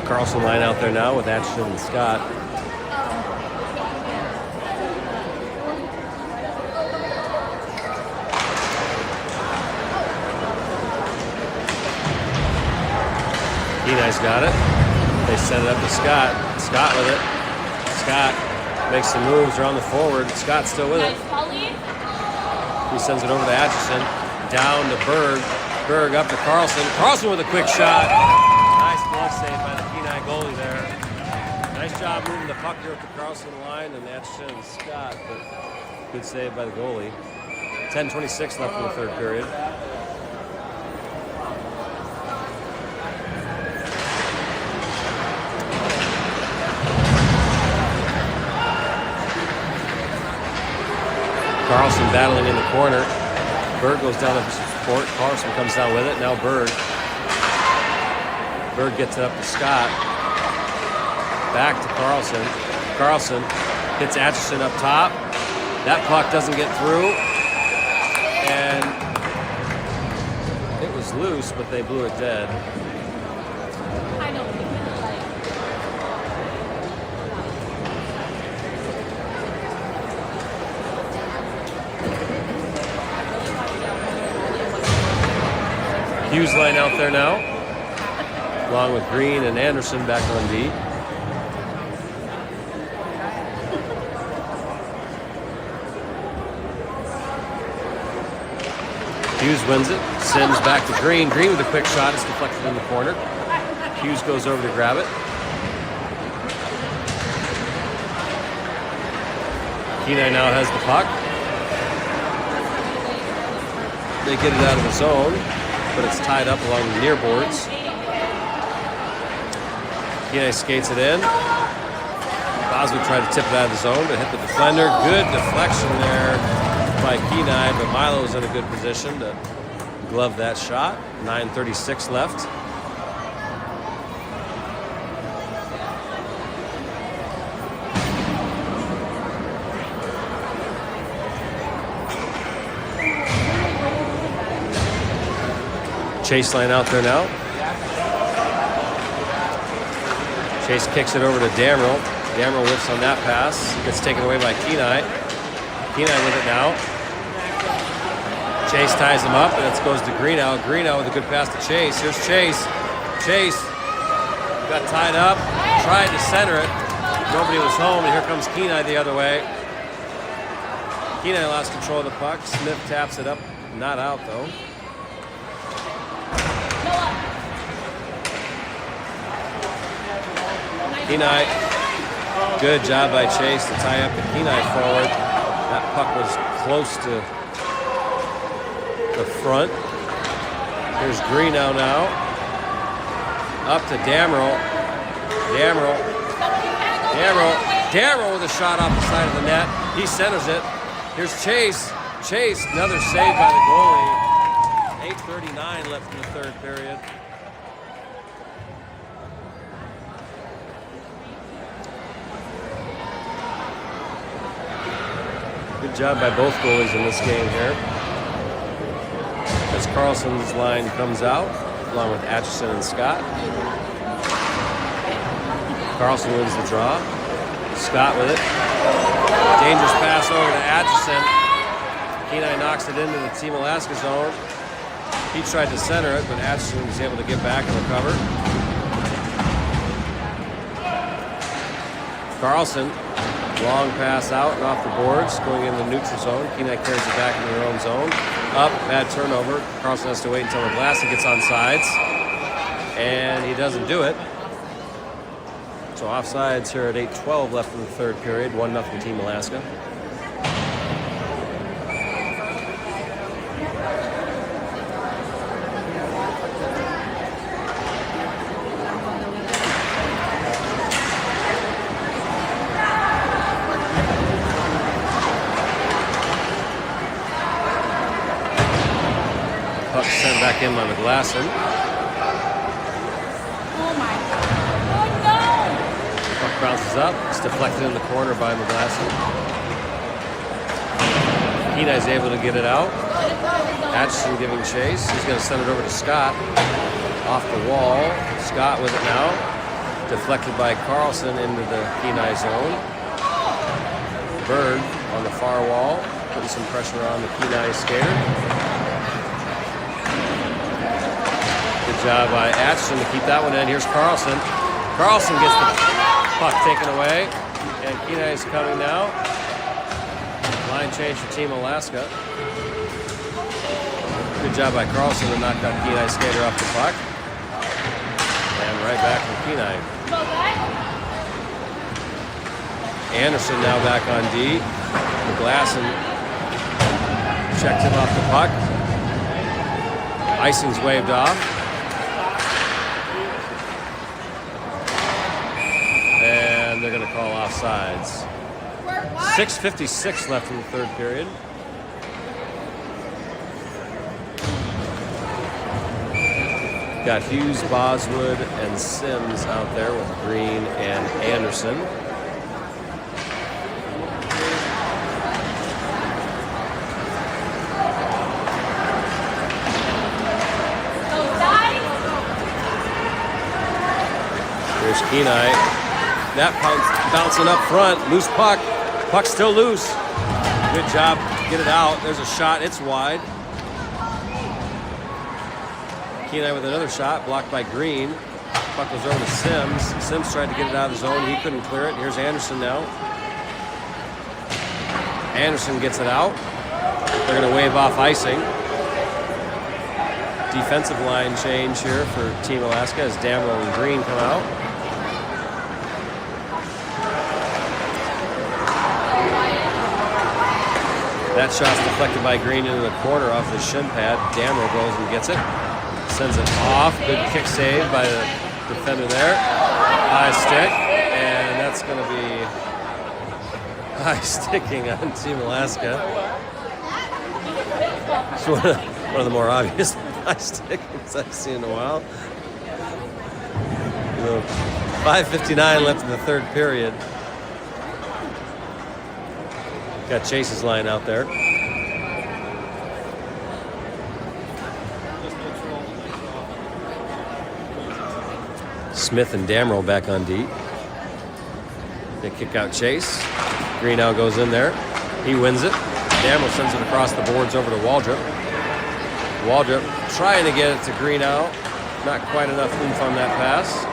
Carlson line out there now with Atchison and Scott. Kenai's got it. They send it up to Scott. Scott with it. Scott makes some moves around the forward. Scott's still with it. He sends it over to Atchison. Down to Berg. Berg up to Carlson. Carlson with a quick shot. Nice glove save by the Kenai goalie there. Nice job moving the puck here at the Carlson line and Atchison and Scott, but good save by the goalie. 10:26 left in the third period. Carlson battling in the corner. Berg goes down to support. Carlson comes down with it. Now Berg. Berg gets it up to Scott. Back to Carlson. Carlson hits Atchison up top. That puck doesn't get through. And it was loose, but they blew it dead. I know. Hughes line out there now, along with Green and Anderson back on D. Hughes wins it. Sims back to Green. Green with a quick shot. It's deflected in the corner. Hughes goes over to grab it. Kenai now has the puck. They get it out of the zone, but it's tied up along the near boards. Kenai skates it in. Boswood tried to tip it out of the zone, but hit the defender. Good deflection there by Kenai, but Milo's in a good position to glove that shot. 9:36 left. Chase line out there now. Chase kicks it over to Damrell. Damrell whiffs on that pass. Gets taken away by Kenai. Kenai with it now. Chase ties him up, and it goes to Greenow. Greenow with a good pass to Chase. Here's Chase. Chase got tied up. Tried to center it. Nobody was home, and here comes Kenai the other way. Kenai lost control of the puck. Smith taps it up. Not out, though. Kenai, good job by Chase to tie up the Kenai forward. puck was close to the front. Here's Greenow now. Up to Damrell. Damrell with a shot off the side of the net. He centers it. Here's Chase. Another save by the goalie. 8:39 left in the third period. Good job by both goalies in this game here. As Carlson's line comes out, along with Atchison and Scott. Carlson wins the draw. Scott with it. Dangerous pass over to Atchison. Kenai knocks it into the Team Alaska zone. He tried to center it, but Atchison was able to get back and recover. Carlson, long pass out and off the boards, going into the neutral zone. Kenai carries it back into their own zone. Up, bad turnover. Carlson has to wait until McGlasson gets on sides, and he doesn't do it. So offsides here at 8:12 left in the third period. 1-0 Team Alaska. Puck sent back in by McGlasson. Oh my God. Oh no! Puck bounces up. It's deflected in the corner by McGlasson. Kenai's able to get it out. Atchison giving chase. He's going to send it over to Scott. Off the wall. Scott with it now. Deflected by Carlson into the Kenai zone. Bird on the far wall. Putting some pressure on the Kenai skater. Good job by Atchison to keep that one in. Here's Carlson. Carlson gets the puck taken away. And Kenai is coming now. Line change for Team Alaska. Good job by Carlson to knock that Kenai skater off the puck. And right back from Kenai. Anderson now back on D. McGlasson checked him off the puck. Icing's waved off. And they're going to call offsides. 6:56 left in the third period. Got Hughes, Boswood, and Sims out there with Green and Anderson. Here's Kenai. That bouncing up front. Loose puck. Puck's still loose. Good job. Get it out. There's a shot. It's wide. Kenai with another shot. Blocked by Green. Puck was over to Sims. Sims tried to get it out of the zone. He couldn't clear it. Here's Anderson now. Anderson gets it out. They're going to wave off icing. Defensive line change here for Team Alaska as Damrell and Green come out. That shot's deflected by Green into the corner off the shin pad. Damrell goes and gets it. Sends it off. Good kick save by the defender there. High stick. And that's going to be high sticking on Team Alaska. It's one of the more obvious high stickings I've seen in a while. 5:59 left in the third period. Got Chase's line out there. Smith and Damrell back on D. They kick out Chase. Greenow goes in there. He wins it. Damrell sends it across the boards over to Waldrop. Waldrop trying to get it to Greenow. Not quite enough oomph on that pass.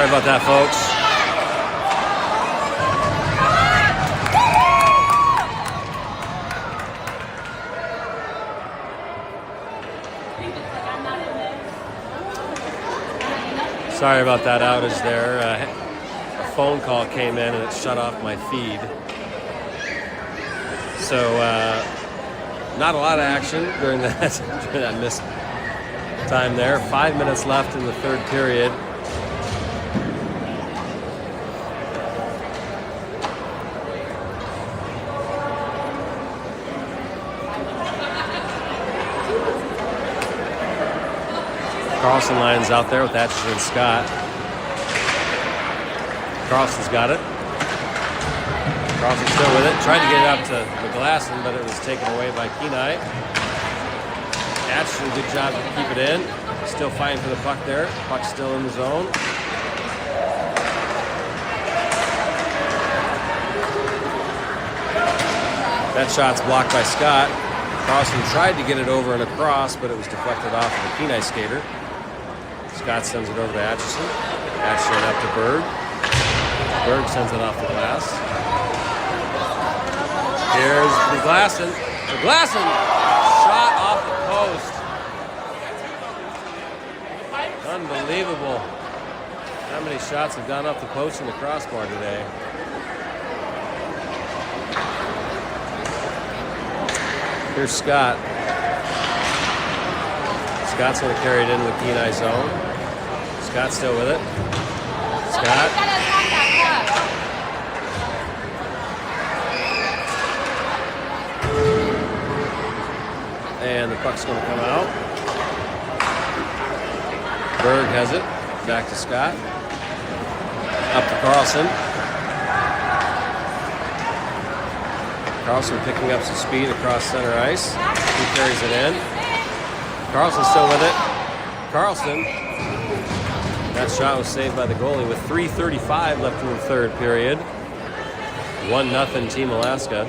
Sorry about that, folks. Sorry about that outage there. A phone call came in and it shut off my feed. So not a lot of action during that missed time there. 5 minutes left in the third period. Carlson lines out there with Atchison and Scott. Carlson's got it. Carlson's still with it. Tried to get it up to McGlasson, but it was taken away by Kenai. Atchison, good job to keep it in. Still fighting for the puck there. Puck's still in the zone. That shot's blocked by Scott. Carlson tried to get it over and across, but it was deflected off of the Kenai skater. Scott sends it over to Atchison. Atchison up to Berg. Berg sends it off the glass. Here's McGlasson. McGlasson! Shot off the post. Unbelievable. How many shots have gone off the post and the crossbar today? Here's Scott. Scott's going to carry it into the Kenai zone. Scott's still with it. Scott. And the puck's going to come out. Berg has it. Back to Scott. Up to Carlson. Carlson picking up some speed across center ice. He carries it in. Carlson's still with it. Carlson. That shot was saved by the goalie with 3:35 left in the third period. 1-0 Team Alaska.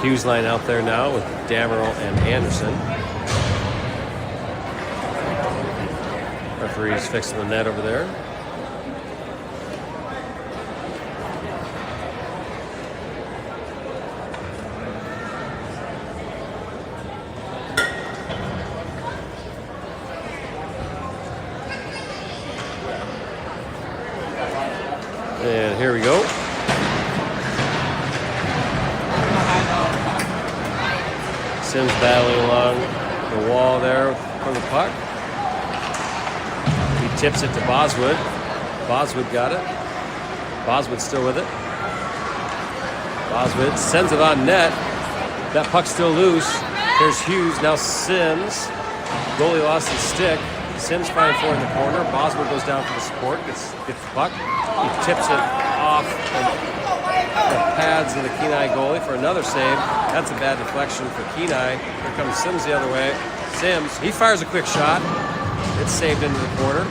Hughes line out there now with Damerl and Anderson. Referee's fixing the net over there. And here we go. Sims battling along the wall there for the puck. He tips it to Boswood. Boswood got it. Boswood's still with it. Boswood sends it on net. That puck's still loose. Here's Hughes. Now Sims. Goalie lost his stick. Sims fighting for it in the corner. Boswood goes down for the support. Gets the puck. He tips it off the pads of the Kenai goalie for another save. That's a bad deflection for Kenai. Here comes Sims the other way. Sims, he fires a quick shot. It's saved into the corner.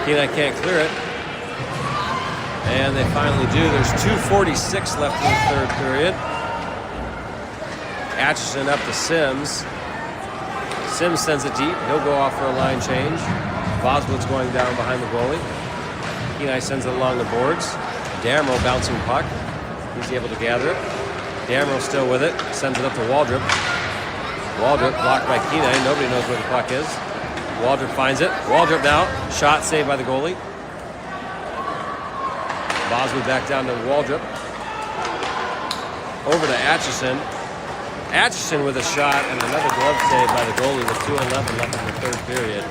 Kenai can't clear it. And they finally do. There's 2:46 left in the third period. Atchison up to Sims. Sims sends it deep. He'll go off for a line change. Boswood's going down behind the goalie. Kenai sends it along the boards. Damerl bouncing puck. He's able to gather it. Damerl still with it. Sends it up to Waldrop. Waldrop blocked by Kenai. Nobody knows where the puck is. Waldrop finds it. Waldrop now. Shot saved by the goalie. Boswood back down to Waldrop. Over to Atchison. Atchison with a shot and another glove save by the goalie with 2:11 left in the third period.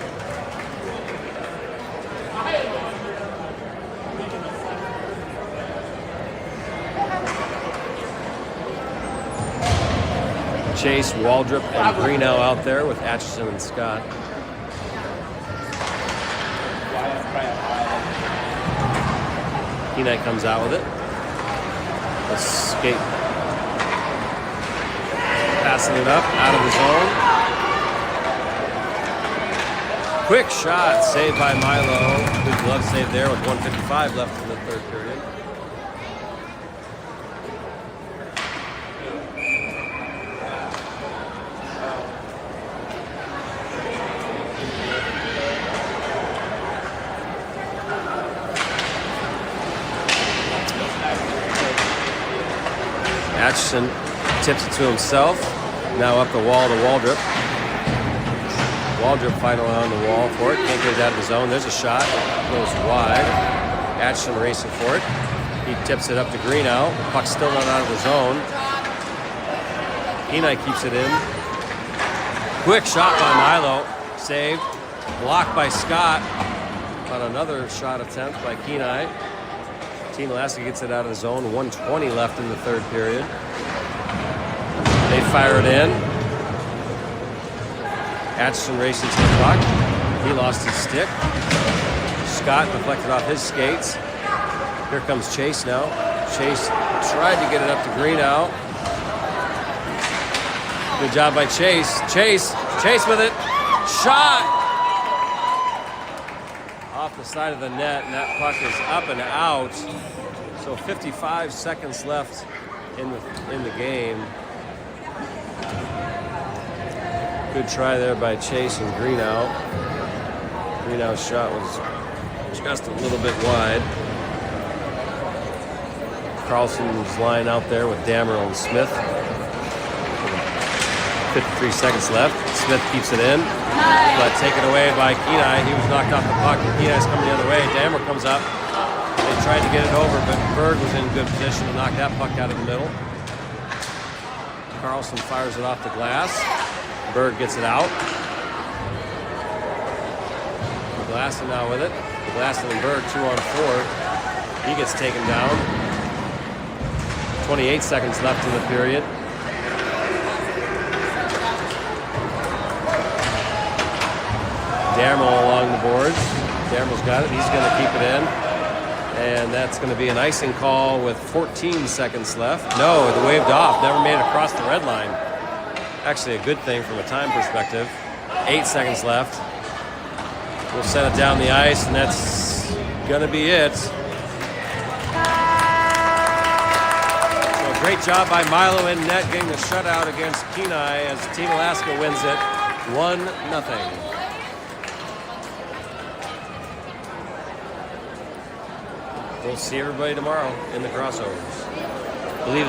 Chase, Waldrop, and Greenow out there with Atchison and Scott. Kenai comes out with it. A skate. Passing it up, out of the zone. Quick shot, saved by Milo. Good glove save there with 1:55 left in the third period. Atchison tips it to himself. Now up the wall to Waldrop. Waldrop finally on the wall for it. Can't get it out of the zone. There's a shot. Goes wide. Atchison racing for it. He tips it up to Greenough. Puck's still not out of the zone. Kenai keeps it in. Quick shot by Milo. Saved. Blocked by Scott. On another shot attempt by Kenai. Team Alaska gets it out of the zone. 1:20 left in the third period. They fire it in. Atchison races to the puck. He lost his stick. Scott deflected off his skates. Here comes Chase now. Chase tried to get it up to Greenough. Good job by Chase. Chase with it. Shot! Off the side of the net, and that puck is up and out. So 55 seconds left in the game. Good try there by Chase and Greenough. Greenough's shot was just a little bit wide. Carlson's line out there with Dammer and Smith. 53 seconds left. Smith keeps it in, but taken away by Kenai. He was knocked off the puck, and Kenai's coming the other way. Dammer comes up. They tried to get it over, but Berg was in good position to knock that puck out of the middle. Carlson fires it off the glass. Berg gets it out. Glasson now with it. Glasson and Berg 2-on-4. He gets taken down. 28 seconds left in the period. Damerl along the boards. Damerl's got it. He's going to keep it in. And that's going to be an icing call with 14 seconds left. No, it waved off. Never made it across the red line. Actually a good thing from a time perspective. 8 seconds left. We'll set it down the ice, and that's going to be it. So great job by Milo in net getting the shutout against Kenai as Team Alaska wins it 1-0. We'll see everybody tomorrow in the crossovers.